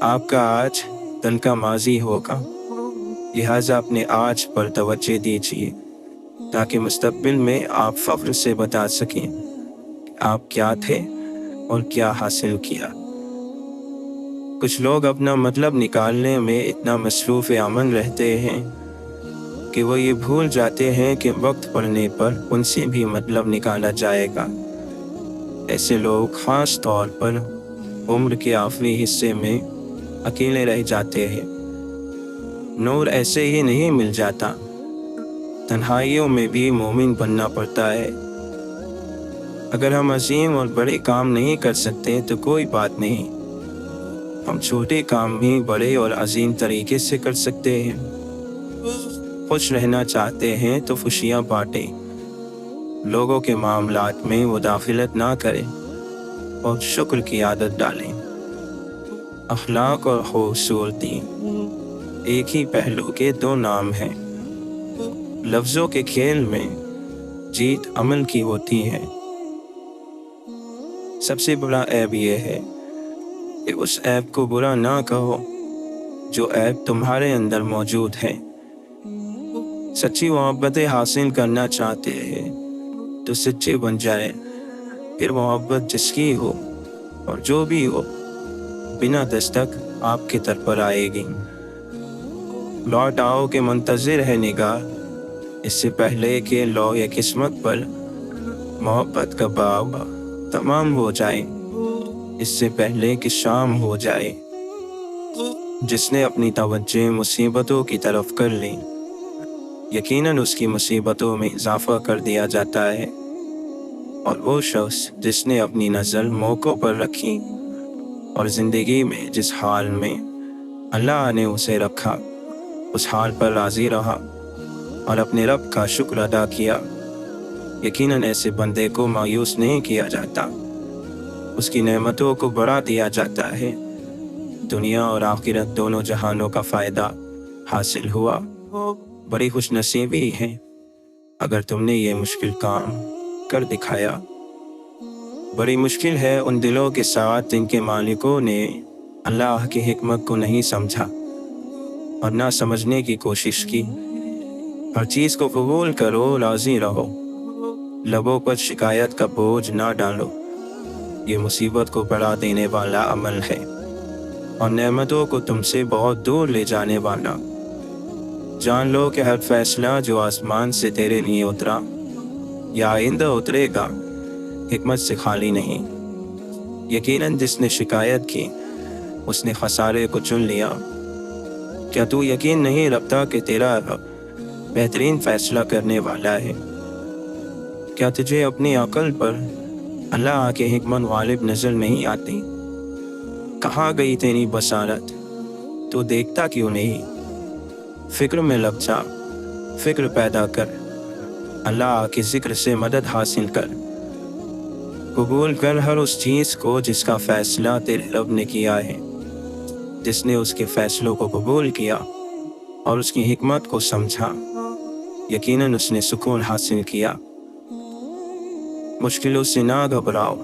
آپ کا آج کل کا ماضی ہوگا، لہٰذا اپنے آج پر توجہ دیجیے تاکہ مستقبل میں آپ فخر سے بتا سکیں کہ آپ کیا تھے اور کیا حاصل کیا۔ کچھ لوگ اپنا مطلب نکالنے میں اتنا مصروف عمل رہتے ہیں کہ وہ یہ بھول جاتے ہیں کہ وقت پڑنے پر ان سے بھی مطلب نکالا جائے گا۔ ایسے لوگ خاص طور پر عمر کے آخری حصے میں اکیلے رہ جاتے ہیں۔ نور ایسے ہی نہیں مل جاتا، تنہائیوں میں بھی مومن بننا پڑتا ہے۔ اگر ہم عظیم اور بڑے کام نہیں کر سکتے تو کوئی بات نہیں، ہم چھوٹے کام بھی بڑے اور عظیم طریقے سے کر سکتے ہیں۔ خوش رہنا چاہتے ہیں تو خوشیاں بانٹیں، لوگوں کے معاملات میں مداخلت نہ کریں اور شکر کی عادت ڈالیں۔ اخلاق اور خوبصورتی ایک ہی پہلو کے دو نام ہیں۔ لفظوں کے کھیل میں جیت عمل کی ہوتی ہے۔ سب سے بڑا عیب یہ ہے کہ اس عیب کو برا نہ کہو جو عیب تمہارے اندر موجود ہے۔ سچی محبتیں حاصل کرنا چاہتے ہیں تو سچے بن جائے، پھر محبت جس کی ہو اور جو بھی ہو بنا دستک آپ کی طرف پر آئے گی۔ لوٹ آؤ کہ منتظر ہے نگاہ، اس سے پہلے کہ لو یا قسمت پر محبت کا باب تمام ہو جائے، اس سے پہلے کہ شام ہو جائے۔ جس نے اپنی توجہ مصیبتوں کی طرف کر لی، یقیناً اس کی مصیبتوں میں اضافہ کر دیا جاتا ہے، اور وہ شخص جس نے اپنی نظر موقعوں پر رکھی اور زندگی میں جس حال میں اللہ نے اسے رکھا اس حال پر راضی رہا اور اپنے رب کا شکر ادا کیا، یقیناً ایسے بندے کو مایوس نہیں کیا جاتا، اس کی نعمتوں کو بڑھا دیا جاتا ہے۔ دنیا اور آخرت دونوں جہانوں کا فائدہ حاصل ہوا۔ بڑی خوش نصیبی ہے اگر تم نے یہ مشکل کام کر دکھایا۔ بڑی مشکل ہے ان دلوں کے ساتھ جن کے مالکوں نے اللہ کی حکمت کو نہیں سمجھا اور نہ سمجھنے کی کوشش کی۔ ہر چیز کو قبول کرو، راضی رہو، لبوں پر شکایت کا بوجھ نہ ڈالو، یہ مصیبت کو بڑھا دینے والا عمل ہے اور نعمتوں کو تم سے بہت دور لے جانے والا۔ جان لو کہ ہر فیصلہ جو آسمان سے تیرے لیے اترا یا آئندہ اترے گا حکمت سے خالی نہیں۔ یقیناً جس نے شکایت کی اس نے خسارے کو چن لیا۔ کیا تو یقین نہیں رکھتا کہ تیرا رب بہترین فیصلہ کرنے والا ہے؟ کیا تجھے اپنی عقل پر اللہ کے حکمت غالب نظر نہیں آتی؟ کہاں گئی تیری بصارت؟ تو دیکھتا کیوں نہیں؟ فکر میں لگ جا، فکر پیدا کر، اللہ کے ذکر سے مدد حاصل کر، قبول کر ہر اس چیز کو جس کا فیصلہ تیرے رب نے کیا ہے۔ جس نے اس کے فیصلوں کو قبول کیا اور اس کی حکمت کو سمجھا، یقیناً اس نے سکون حاصل کیا۔ مشکلوں سے نہ گھبراؤ،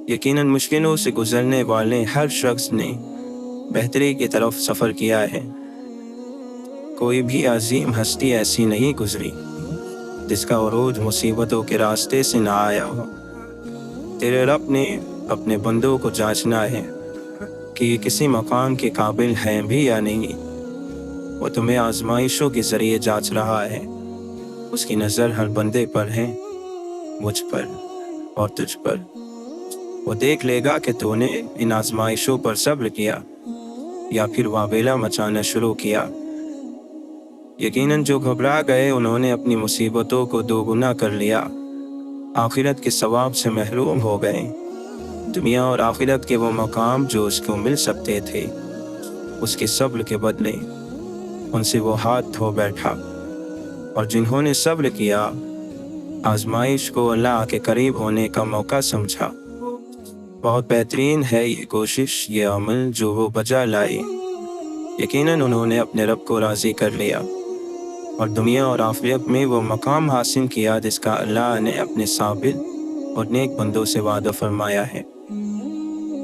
یقیناً مشکلوں سے گزرنے والے ہر شخص نے بہتری کی طرف سفر کیا ہے۔ کوئی بھی عظیم ہستی ایسی نہیں گزری جس کا عروج مصیبتوں کے راستے سے نہ آیا ہو۔ تیرے رب نے اپنے بندوں کو جانچنا ہے کہ یہ کسی مقام کے قابل ہیں بھی یا نہیں۔ وہ تمہیں آزمائشوں کے ذریعے جانچ رہا ہے، اس کی نظر ہر بندے پر ہے، مجھ پر اور تجھ پر۔ وہ دیکھ لے گا کہ تو نے ان آزمائشوں پر صبر کیا یا پھر واویلا مچانا شروع کیا۔ یقیناً جو گھبرا گئے انہوں نے اپنی مصیبتوں کو دوگنا کر لیا، آخرت کے ثواب سے محروم ہو گئے۔ دنیا اور آخرت کے وہ مقام جو اس کو مل سکتے تھے اس کے صبر کے بدلے ان سے وہ ہاتھ دھو بیٹھا۔ اور جنہوں نے صبر کیا آزمائش کو اللہ کے قریب ہونے کا موقع سمجھا۔ بہت بہترین ہے یہ کوشش، یہ عمل جو وہ بجا لائے۔ یقیناً انہوں نے اپنے رب کو راضی کر لیا اور دنیا اور آخرت میں وہ مقام حاصل کیا جس کا اللہ نے اپنے ثابت اور نیک بندوں سے وعدہ فرمایا ہے۔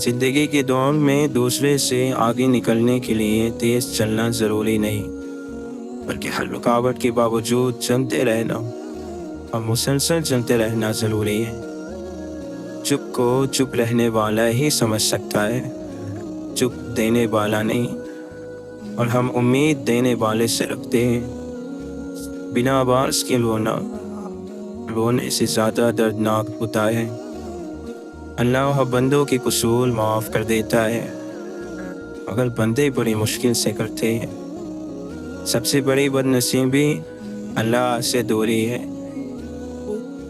زندگی کے دور میں دوسرے سے آگے نکلنے کے لیے تیز چلنا ضروری نہیں، بلکہ ہر رکاوٹ کے باوجود چلتے رہنا اور مسلسل چلتے رہنا ضروری ہے۔ چپ کو چپ رہنے والا ہی سمجھ سکتا ہے، چپ دینے والا نہیں، اور ہم امید دینے والے سے رکھتے ہیں۔ بنا آواز کے رونے سے زیادہ دردناک ہوتا ہے۔ اللہ بندوں کے قصور معاف کر دیتا ہے، مگر بندے بڑی مشکل سے کرتے ہیں۔ سب سے بڑی بدنصیبی اللہ سے دوری ہے۔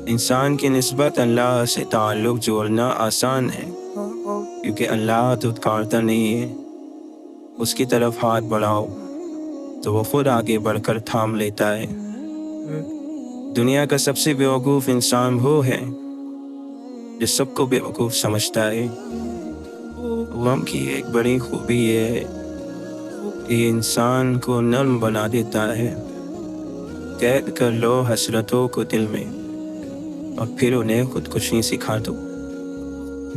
انسان کی نسبت اللہ سے تعلق جوڑنا آسان ہے، کیونکہ اللہ دھتکارتا نہیں ہے۔ اس کی طرف ہاتھ بڑھاؤ تو وہ خود آگے بڑھ کر تھام لیتا ہے۔ دنیا کا سب سے بیوقوف انسان وہ ہے جو سب کو بیوقوف سمجھتا ہے۔ غم کی ایک بڑی خوبی یہ ہے کہ یہ انسان کو نرم بنا دیتا ہے۔ قید کر لو حسرتوں کو دل میں اور پھر انہیں خودکشی سکھا دو۔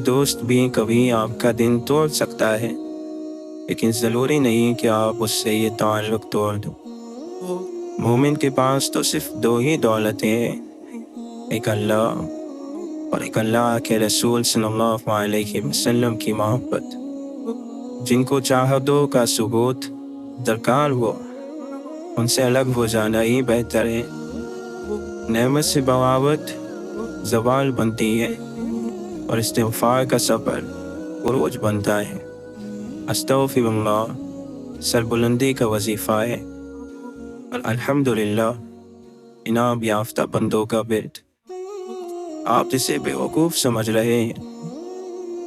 دوست بھی کبھی آپ کا دن توڑ سکتا ہے، لیکن ضروری نہیں کہ آپ اس سے یہ تعلق توڑ دو۔ مومن کے پاس تو صرف دو ہی دولتیں ہیں، ایک اللہ اور ایک اللہ کے رسول صلی اللہ علیہ وسلم کی محبت۔ جن کو چاہتوں کا ثبوت درکار ہو، ان سے الگ ہو جانا ہی بہتر ہے۔ نعمت سے بغاوت زوال بنتی ہے اور استغفار کا سفر عروج بنتا ہے۔ استغفر اللہ سربلندی کا وظیفہ ہے اور الحمدللہ انعام یافتہ بندوں کا ورد۔ آپ جسے بیوقوف سمجھ رہے ہیں،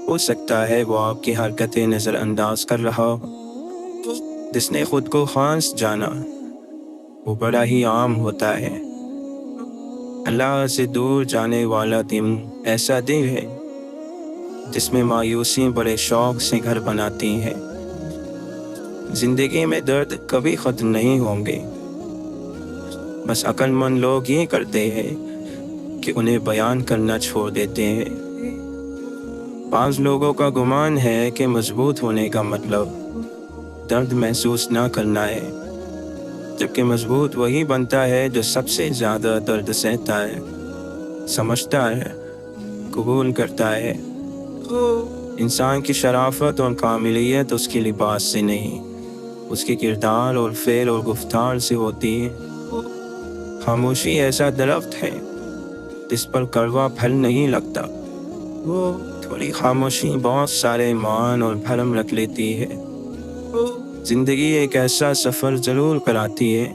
ہو سکتا ہے وہ آپ کی حرکتیں نظر انداز کر رہا ہو۔ جس نے خود کو خاص جانا وہ بڑا ہی عام ہوتا ہے۔ اللہ سے دور جانے والا دن ایسا دن ہے جس میں مایوسی بڑے شوق سے گھر بناتی ہے۔ زندگی میں درد کبھی ختم نہیں ہوں گے، بس عقل مند لوگ یہ کرتے ہیں کہ انہیں بیان کرنا چھوڑ دیتے ہیں۔ بعض لوگوں کا گمان ہے کہ مضبوط ہونے کا مطلب درد محسوس نہ کرنا ہے، جبکہ مضبوط وہی بنتا ہے جو سب سے زیادہ درد سہتا ہے، سمجھتا ہے، قبول کرتا ہے۔ انسان کی شرافت اور کاملیت اس کے لباس سے نہیں، اس کے کردار اور فعل اور گفتار سے ہوتی ہے۔ خاموشی ایسا درخت ہے جس پر کڑوا پھل نہیں لگتا، تھوڑی خاموشی بہت سارے مان اور بھرم رکھ لیتی ہے۔ زندگی ایک ایسا سفر ضرور کراتی ہے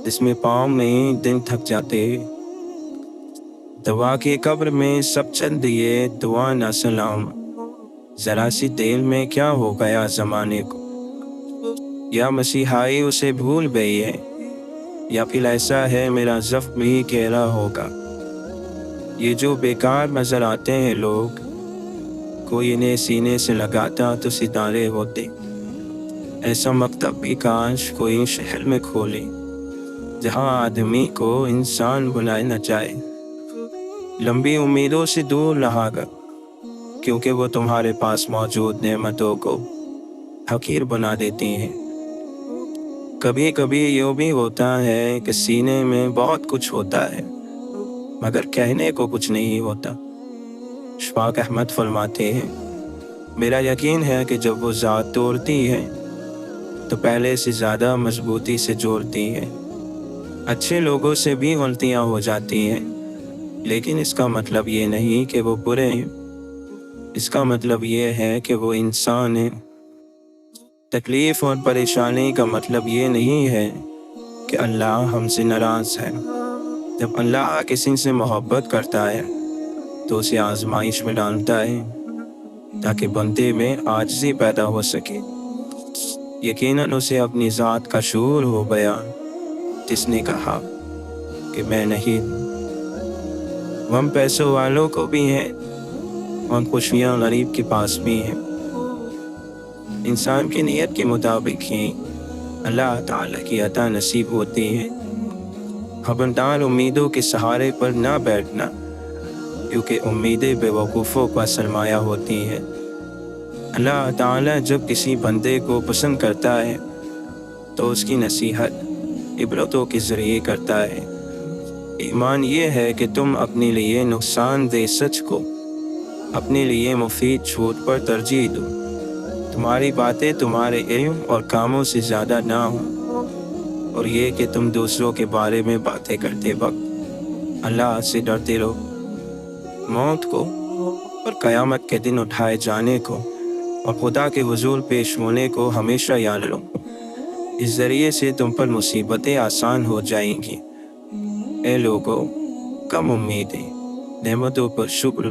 جس میں پاؤں میں دن تھک جاتے ہیں۔ دعا کی قبر میں سب چل دیے دعا نہ سلام، ذرا سی دیر میں کیا ہو گیا زمانے کو۔ یا مسیحائی اسے بھول گئی ہے، یا پھر ایسا ہے میرا زخم ہی گہرا ہوگا۔ یہ جو بیکار نظر آتے ہیں لوگ، کوئی انہیں سینے سے لگاتا تو ستارے ہوتے۔ ایسا مکتب بھی کاش کوئی شہر میں کھولے جہاں آدمی کو انسان بنائے نہ جائے۔ لمبی امیدوں سے دور رہا کر، کیونکہ وہ تمہارے پاس موجود نعمتوں کو حقیر بنا دیتی ہیں۔ کبھی کبھی یہ بھی ہوتا ہے کہ سینے میں بہت کچھ ہوتا ہے مگر کہنے کو کچھ نہیں ہوتا۔ شفاق احمد فرماتے ہیں، میرا یقین ہے کہ جب وہ ذات توڑتی ہے تو پہلے سے زیادہ مضبوطی سے جوڑتی ہے۔ اچھے لوگوں سے بھی غلطیاں ہو جاتی ہیں، لیکن اس کا مطلب یہ نہیں کہ وہ برے ہیں، اس کا مطلب یہ ہے کہ وہ انسان ہیں۔ تکلیف اور پریشانی کا مطلب یہ نہیں ہے کہ اللہ ہم سے ناراض ہے۔ جب اللہ کسی سے محبت کرتا ہے تو اسے آزمائش میں ڈالتا ہے تاکہ بندے میں عاجزی پیدا ہو سکے۔ یقیناً اسے اپنی ذات کا شعور ہو گیا جس نے کہا کہ میں نہیں ہوں۔ غم پیسوں والوں کو بھی ہیں اور خوشیاں غریب کے پاس بھی ہیں۔ انسان کی نیت کے مطابق ہی اللہ تعالیٰ کی عطا نصیب ہوتی ہے۔ خبردار امیدوں کے سہارے پر نہ بیٹھنا، کیونکہ امیدیں بے وقوفوں کا سرمایہ ہوتی ہیں۔ اللہ تعالیٰ جب کسی بندے کو پسند کرتا ہے تو اس کی نصیحت عبرتوں کے ذریعے کرتا ہے۔ ایمان یہ ہے کہ تم اپنے لیے نقصان دہ سچ کو اپنے لیے مفید جھوٹ پر ترجیح دو۔ تمہاری باتیں تمہارے علم اور کاموں سے زیادہ نہ ہوں، اور یہ کہ تم دوسروں کے بارے میں باتیں کرتے وقت اللہ سے ڈرتے رہو۔ موت کو اور قیامت کے دن اٹھائے جانے کو اور خدا کے حضور پیش ہونے کو ہمیشہ یاد لو۔ اس ذریعے سے تم پر مصیبتیں آسان ہو جائیں گی۔ اے لوگو، کم امیدیں، نعمتوں پر شکر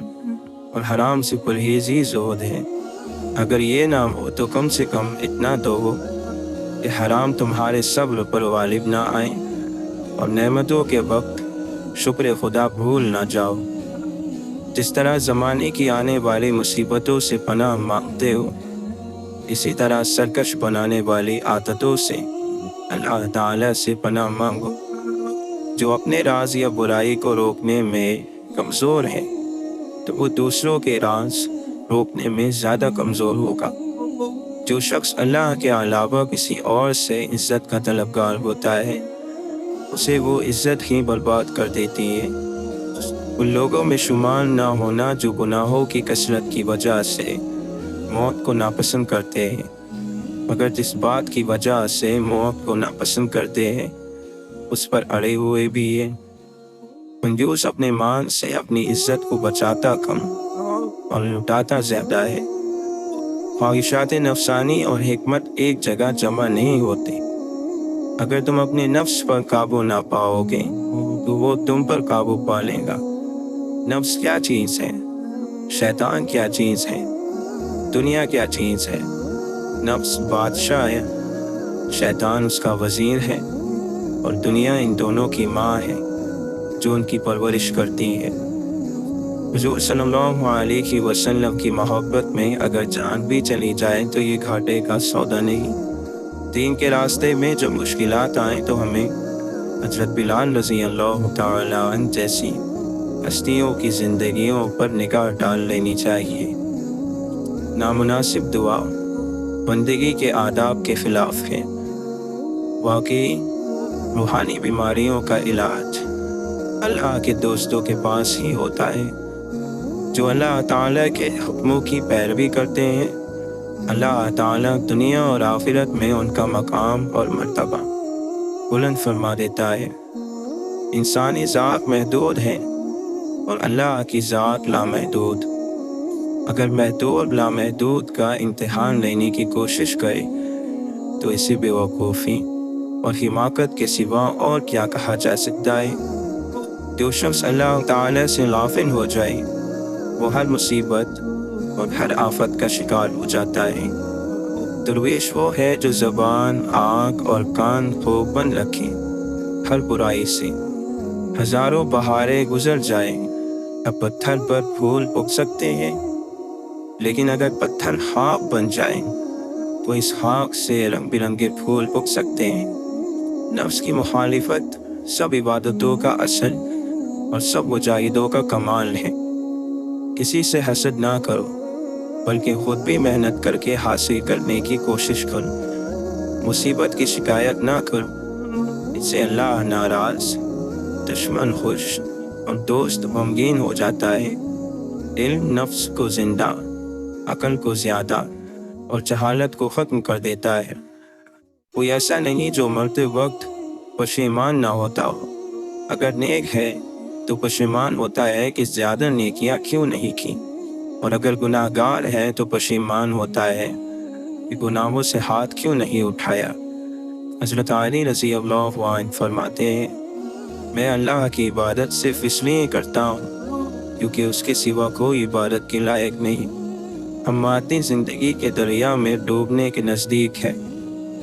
اور حرام سے پرہیزی زہد ہے۔ اگر یہ نہ ہو تو کم سے کم اتنا تو ہو کہ حرام تمہارے صبر پر غالب نہ آئیں، اور نعمتوں کے وقت شکر خدا بھول نہ جاؤ۔ جس طرح زمانے کی آنے والی مصیبتوں سے پناہ مانگتے ہو، اسی طرح سرکش بنانے والی عادتوں سے اللہ تعالیٰ سے پناہ مانگو۔ جو اپنے راز یا برائی کو روکنے میں کمزور ہے تو وہ دوسروں کے راز روکنے میں زیادہ کمزور ہوگا۔ جو شخص اللہ کے علاوہ کسی اور سے عزت کا طلبگار ہوتا ہے، اسے وہ عزت ہی برباد کر دیتی ہے۔ ان لوگوں میں شمار نہ ہونا جو گناہوں کی کثرت کی وجہ سے موت کو ناپسند کرتے ہیں، مگر جس بات کی وجہ سے موت کو ناپسند کرتے ہیں اس پر اڑے ہوئے بھی ہیں۔ کنجوس اپنے مال سے اپنی عزت کو بچاتا کم اور لٹاتا زیادہ ہے۔ خواہشات نفسانی اور حکمت ایک جگہ جمع نہیں ہوتے۔ اگر تم اپنے نفس پر قابو نہ پاؤ گے تو وہ تم پر قابو پا لے گا۔ نفس کیا چیز ہے؟ شیطان کیا چیز ہے؟ دنیا کیا چیز ہے؟ نفس بادشاہ ہے، شیطان اس کا وزیر ہے، اور دنیا ان دونوں کی ماں ہے جو ان کی پرورش کرتی ہے۔ حضور صلی اللہ علیہ وسلم کی محبت میں اگر جان بھی چلی جائے تو یہ گھاٹے کا سودا نہیں۔ دین کے راستے میں جب مشکلات آئیں تو ہمیں حضرت بلال رضی اللہ تعالیٰ عنہ جیسی ہستیوں کی زندگیوں پر نگاہ ڈال لینی چاہیے۔ نامناسب دعا بندگی کے آداب کے خلاف ہے۔ واقعی روحانی بیماریوں کا علاج اللہ کے دوستوں کے پاس ہی ہوتا ہے۔ جو اللہ تعالیٰ کے حکموں کی پیروی کرتے ہیں، اللہ تعالیٰ دنیا اور آخرت میں ان کا مقام اور مرتبہ بلند فرما دیتا ہے۔ انسانی ذات محدود ہے اور اللہ کی ذات لامحدود۔ اگر محدود لامحدود کا امتحان لینے کی کوشش کرے تو اسے بیوقوفی اور حماقت کے سوا اور کیا کہا جا سکتا ہے۔ جو شخص اللہ تعالیٰ سے غافل ہو جائے وہ ہر مصیبت اور ہر آفت کا شکار ہو جاتا ہے۔ درویش وہ ہے جو زبان، آنکھ اور کان کو بند رکھے ہر برائی سے۔ ہزاروں بہاریں گزر جائیں، اب پتھر پر پھول اگ سکتے ہیں، لیکن اگر پتھر خاک بن جائیں تو اس خاک سے رنگ برنگے پھول اگ سکتے ہیں۔ نفس کی مخالفت سب عبادتوں کا اصل اور سب مجاہدوں کا کمال ہے۔ کسی سے حسد نہ کرو بلکہ خود بھی محنت کر کے حاصل کرنے کی کوشش کرو۔ مصیبت کی شکایت نہ کرو، اس سے اللہ ناراض، دشمن خوش اور دوست غمگین ہو جاتا ہے۔ علم نفس کو زندہ، عقل کو زیادہ اور جہالت کو ختم کر دیتا ہے۔ کوئی ایسا نہیں جو مرتے وقت پشیمان نہ ہوتا ہو۔ اگر نیک ہے تو پشیمان ہوتا ہے کہ زیادہ نیکیاں کیوں نہیں کی، اور اگر گناہ گار ہے تو پشیمان ہوتا ہے کہ گناہوں سے ہاتھ کیوں نہیں اٹھایا۔ حضرت علی رضی اللہ عنہ فرماتے ہیں، میں اللہ کی عبادت صرف اس لیے کرتا ہوں کیونکہ اس کے سوا کوئی عبادت کے لائق نہیں۔ ہم مادی زندگی کے دریا میں ڈوبنے کے نزدیک ہے۔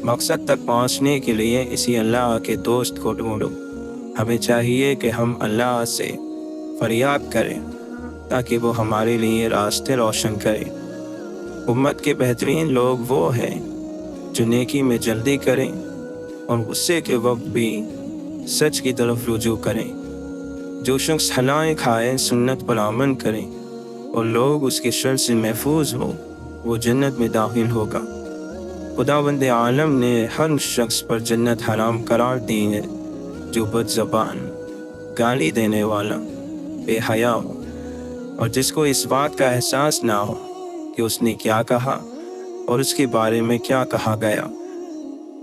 مقصد تک پہنچنے کے لیے اسی اللہ کے دوست کو ڈھونڈو۔ ہمیں چاہیے کہ ہم اللہ سے فریاد کریں تاکہ وہ ہمارے لیے راستے روشن کرے۔ امت کے بہترین لوگ وہ ہیں جو نیکی میں جلدی کریں اور غصے کے وقت بھی سچ کی طرف رجوع کریں۔ جو شخص حلائیں کھائے، سنت پر عمل کریں اور لوگ اس کے شر سے محفوظ ہوں، وہ جنت میں داخل ہوگا۔ خداوند عالم نے ہر شخص پر جنت حرام قرار دی ہے جو بد زبان، گالی دینے والا، بے حیا ہو، اور جس کو اس بات کا احساس نہ ہو کہ اس نے کیا کہا اور اس کے بارے میں کیا کہا گیا۔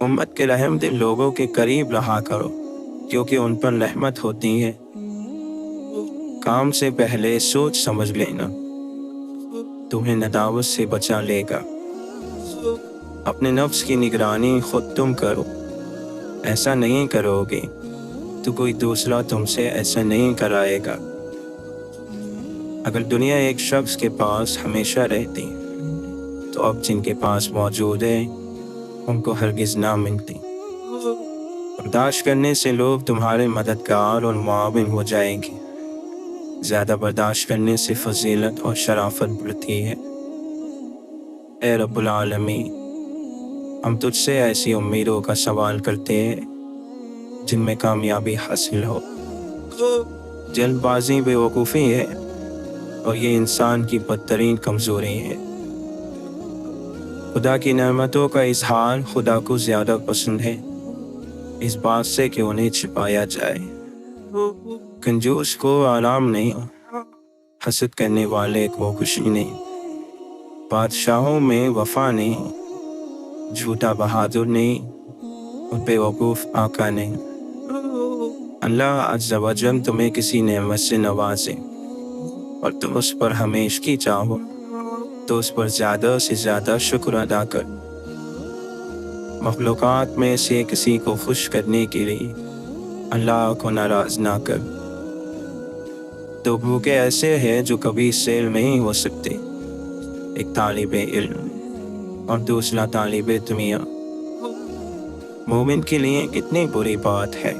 امت کے رحم دل لوگوں کے قریب رہا کرو کیونکہ ان پر رحمت ہوتی ہے۔ کام سے پہلے سوچ سمجھ لینا تمہیں ندامت سے بچا لے گا۔ اپنے نفس کی نگرانی خود تم کرو، ایسا نہیں کرو گے تو کوئی دوسرا تم سے ایسا نہیں کرائے گا۔ اگر دنیا ایک شخص کے پاس ہمیشہ رہتی تو اب جن کے پاس موجود ہے ان کو ہرگز نہ ملتی۔ برداشت کرنے سے لوگ تمہارے مددگار اور معاون ہو جائیں گے۔ زیادہ برداشت کرنے سے فضیلت اور شرافت بڑھتی ہے۔ اے رب العالمین، ہم تجھ سے ایسی امیدوں کا سوال کرتے ہیں جن میں کامیابی حاصل ہو۔ جلد بازی بے وقوفی ہے اور یہ انسان کی بدترین کمزوری ہے۔ خدا کی نعمتوں کا اظہار خدا کو زیادہ پسند ہے اس بات سے کہ انہیں چھپایا جائے۔ کنجوس کو آرام نہیں، حسد کرنے والے کو خوشی نہیں۔ بادشاہوں میں وفا نہیں، جھوٹا بہادر نہیں اور بے وقوف آقا نہیں۔ اللہ عز و جل تمہیں کسی نعمت سے نوازے اور تم اس پر ہمیشگی چاہو تو اس پر زیادہ سے زیادہ شکر ادا کر۔ مخلوقات میں سے کسی کو خوش کرنے کے لیے اللہ کو ناراض نہ کر۔ دو بھوکے ایسے ہیں جو کبھی سیل نہیں ہو سکتے، ایک طالب علم اور دوسرا طالب دنیا۔ مومن کے لیے کتنی بری بات ہے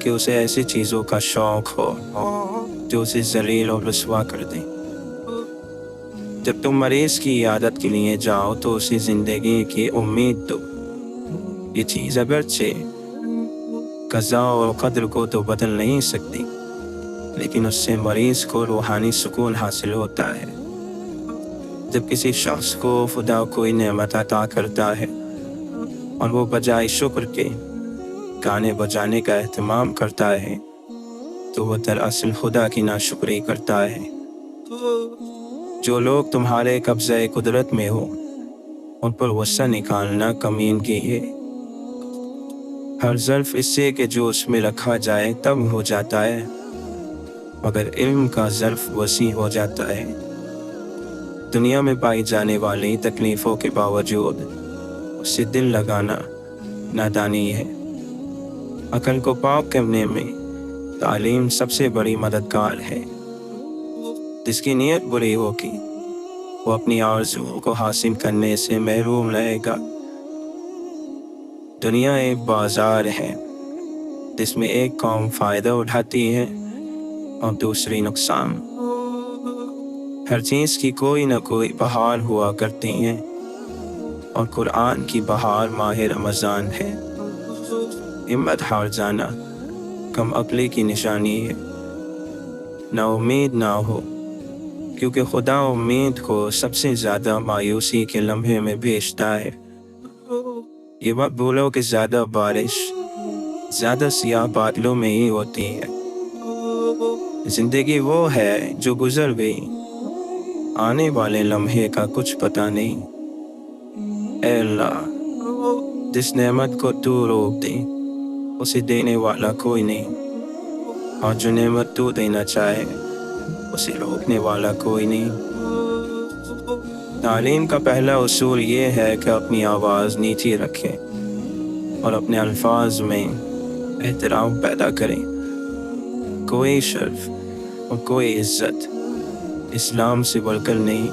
کہ اسے ایسی چیزوں کا شوق ہو جو اسے ذلیل اور رسوا کر دیں۔ جب تم مریض کی عیادت کے لیے جاؤ تو اسے زندگی کی امید دو۔ یہ چیز اگرچہ قضاء اور قدر کو تو بدل نہیں سکتی، لیکن اس سے مریض کو روحانی سکون حاصل ہوتا ہے۔ جب کسی شخص کو خدا کوئی نعمت عطا کرتا ہے اور وہ بجائے شکر کے گانے بجانے کا اہتمام کرتا ہے تو وہ دراصل خدا کی ناشکری کرتا ہے۔ جو لوگ تمہارے قبضۂ قدرت میں ہو ان پر غصہ نکالنا کمینگی ہے۔ ہر ظرف اس سے کہ جو اس میں رکھا جائے تب ہو جاتا ہے، مگر علم کا ظرف وسیع ہو جاتا ہے۔ دنیا میں پائی جانے والی تکلیفوں کے باوجود اسے دل لگانا نادانی ہے۔ عقل کو پاک کرنے میں تعلیم سب سے بڑی مددگار ہے۔ جس کی نیت بری ہوگی وہ اپنی آرزوؤں کو حاصل کرنے سے محروم رہے گا۔ دنیا ایک بازار ہے جس میں ایک قوم فائدہ اٹھاتی ہے اور دوسری نقصان۔ ہر چیز کی کوئی نہ کوئی بہار ہوا کرتی ہے اور قرآن کی بہار ماہ رمضان ہے۔ ہمت ہار جانا کم عقلی کی نشانی ہے۔ نا امید نہ ہو، کیونکہ خدا امید کو سب سے زیادہ مایوسی کے لمحے میں بھیجتا ہے۔ یہ مت بھولو کہ زیادہ بارش زیادہ سیاہ بادلوں میں ہی ہوتی ہے۔ زندگی وہ ہے جو گزر گئی، آنے والے لمحے کا کچھ پتہ نہیں۔ اے اللہ، جس نعمت کو تو روک دے اسے دینے والا کوئی نہیں، اور جو نعمت تو دینا چاہے اسے روکنے والا کوئی نہیں۔ تعلیم کا پہلا اصول یہ ہے کہ اپنی آواز نیچی رکھیں اور اپنے الفاظ میں احترام پیدا کریں۔ کوئی شرف اور کوئی عزت اسلام سے بڑھ کر نہیں۔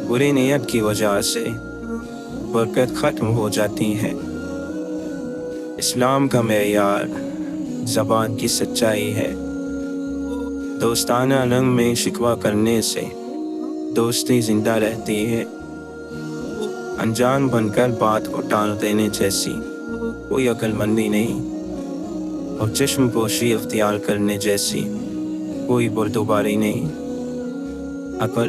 بری نیت کی وجہ سے برکت ختم ہو جاتی ہے۔ اسلام کا معیار زبان کی سچائی ہے۔ دوستانہ رنگ میں شکوہ کرنے سے دوستی زندہ رہتی ہے۔ انجان بن کر بات کو ٹال دینے جیسی کوئی عقل مندی نہیں، اور چشم پوشی اختیار کرنے جیسی کوئی بردباری نہیں۔ عقل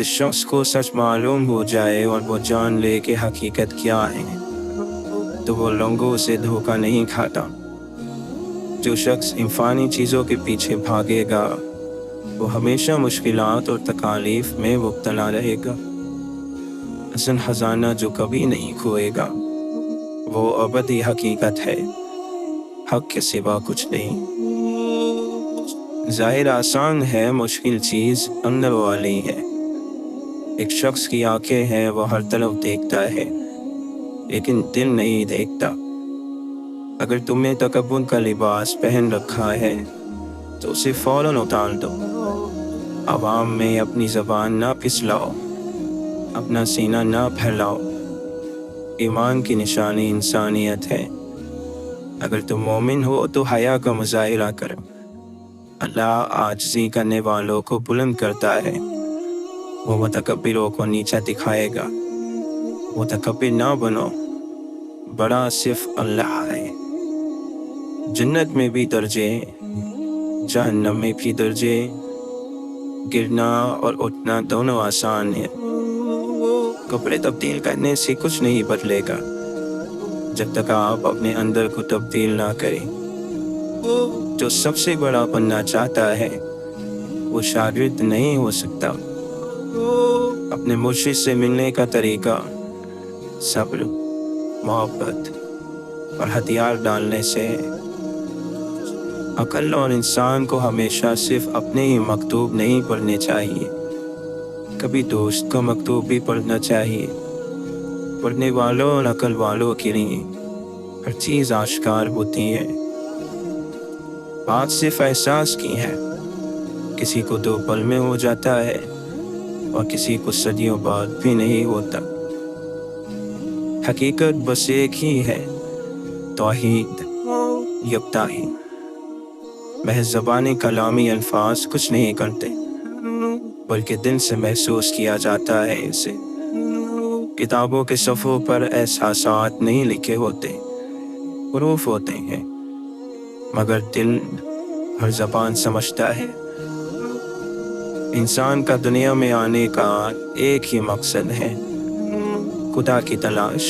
جس شخص کو سچ معلوم ہو جائے اور وہ جان لے کہ حقیقت کیا ہے تو وہ لوگوں سے دھوکہ نہیں کھاتا۔ جو شخص انفانی چیزوں کے پیچھے بھاگے گا وہ ہمیشہ مشکلات اور تکالیف میں مبتلا رہے گا۔ اصل خزانہ جو کبھی نہیں کھوئے گا وہ ابدی حقیقت ہے، حق کے سوا کچھ نہیں۔ ظاہر آسان ہے، مشکل چیز اندر والی ہے۔ ایک شخص کی آنکھیں ہیں، وہ ہر طرف دیکھتا ہے لیکن دل نہیں دیکھتا۔ اگر تم نے تکبر کا لباس پہن رکھا ہے تو اسے فوراً اتار دو۔ عوام میں اپنی زبان نہ پھسلاؤ، اپنا سینہ نہ پھیلاؤ۔ ایمان کی نشانی انسانیت ہے۔ اگر تم مومن ہو تو حیا کا مظاہرہ کرو۔ اللہ عاجزی کرنے والوں کو بلند کرتا ہے، وہ متکبروں کو نیچا دکھائے گا۔ متکبر نہ بنو، بڑا صرف اللہ ہے۔ جنت میں بھی درجے، جہنم میں بھی درجے، گرنا اور اٹھنا دونوں آسان ہیں۔ کپڑے تبدیل کرنے سے کچھ نہیں بدلے گا جب تک آپ اپنے اندر کو تبدیل نہ کریں۔ جو سب سے بڑا بننا چاہتا ہے وہ شاگرد نہیں ہو سکتا۔ اپنے مرشد سے ملنے کا طریقہ صبر، محبت اور ہتھیار ڈالنے سے ہے۔ عقل اور انسان کو ہمیشہ صرف اپنے ہی مکتوب نہیں پڑھنے چاہیے، کبھی دوست کا مکتوب بھی پڑھنا چاہیے۔ پڑھنے والوں اور عقل والوں کے لیے ہر چیز آشکار ہوتی ہے۔ بات صرف احساس کی ہے، کسی کو 2 پل میں ہو جاتا ہے اور کسی کو صدیوں بعد بھی نہیں ہوتا۔ حقیقت بس ایک ہی ہے، توحید، یکتائی۔ محض زبانی کلامی الفاظ کچھ نہیں کرتے بلکہ دل سے محسوس کیا جاتا ہے اسے۔ کتابوں کے صفحوں پر احساسات نہیں لکھے ہوتے، حروف ہوتے ہیں، مگر دل ہر زبان سمجھتا ہے۔ انسان کا دنیا میں آنے کا ایک ہی مقصد ہے، خدا کی تلاش۔